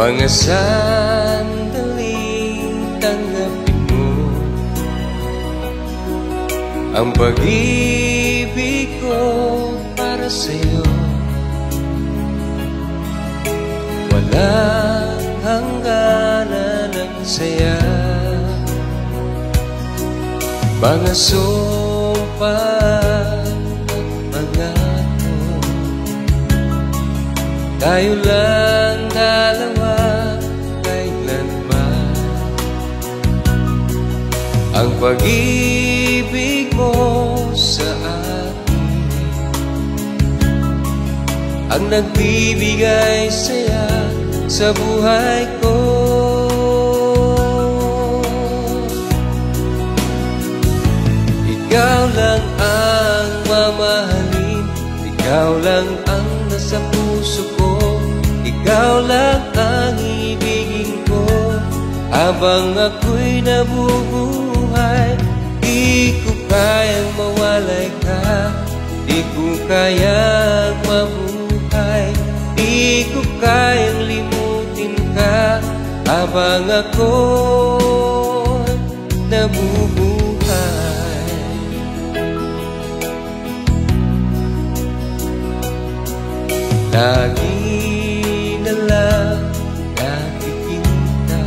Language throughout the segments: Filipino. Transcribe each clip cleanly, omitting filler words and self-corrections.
Mga sandaling tanggapin mo ang pag-ibig ko para sa'yo. Walang hangganan ng saya, mga sumpa at pangako. Tayo lang dalawa kailanman. Ang pag-ibig mo sa akin ang nagbibigay saya sa buhay ko. Ikaw lang ang mamahalin, ikaw lang ang nasa puso ko, ikaw lang ang ibigin ko. Habang ako'y nabubuhay, di ko kayang mawalay ka, di ko kayang mabuhay, di ko kayang limutin ka. Habang ako'y nabubuhay, lagi na lang nakikita,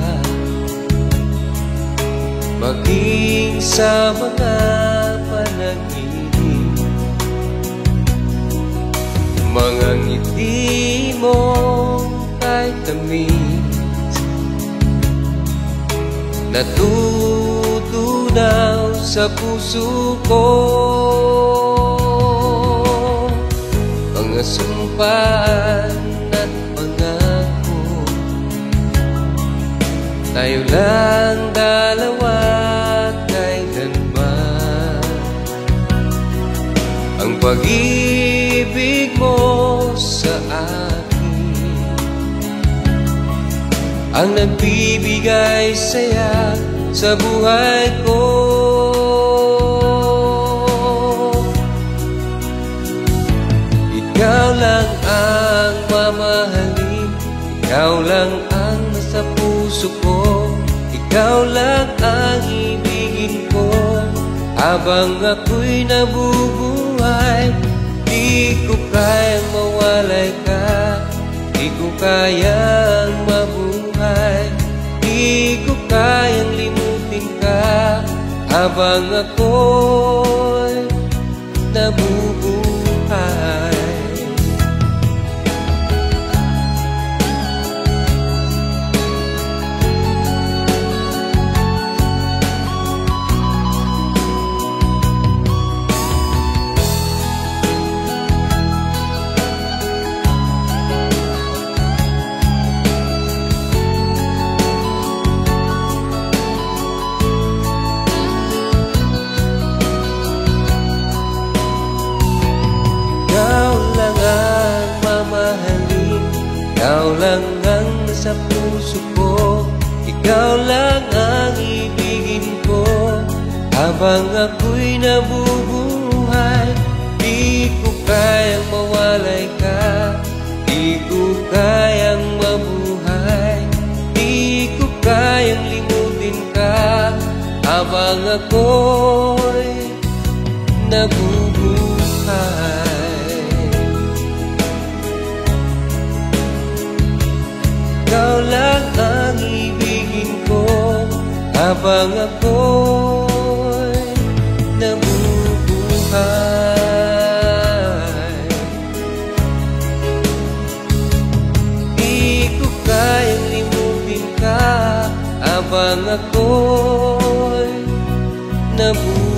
maging sa mga panaginip. Mga ngiti mo kahit tamis, natutunaw sa puso ko. Mga sumpaan at pangako, tayo lang dalawa kailanman. Ang pag-ibig mo sa akin ang nagbibigay saya sa buhay ko. Ikaw lang ang mamahalin, ikaw lang ang nasa puso ko, ikaw lang ang ibigin ko. Habang ako'y nabubuhay, di ko kayang mawalay ka, di ko kayang mabuhay, di ko kayang limutin ka. Habang ako'y nabubuhay, ikaw lang ang nasa puso ko, ikaw lang ang ibigin ko. Habang ako'y nabubuhay, di ko kayang mawalay ka, di ko kayang mabuhay, di ko kayang limutin ka. Habang ako'y nabubuhay, ikaw lang ang ibigin ko. Habang ako'y nabubuhay, di ko kayang limutin ka. Habang ako'y nabubuhay.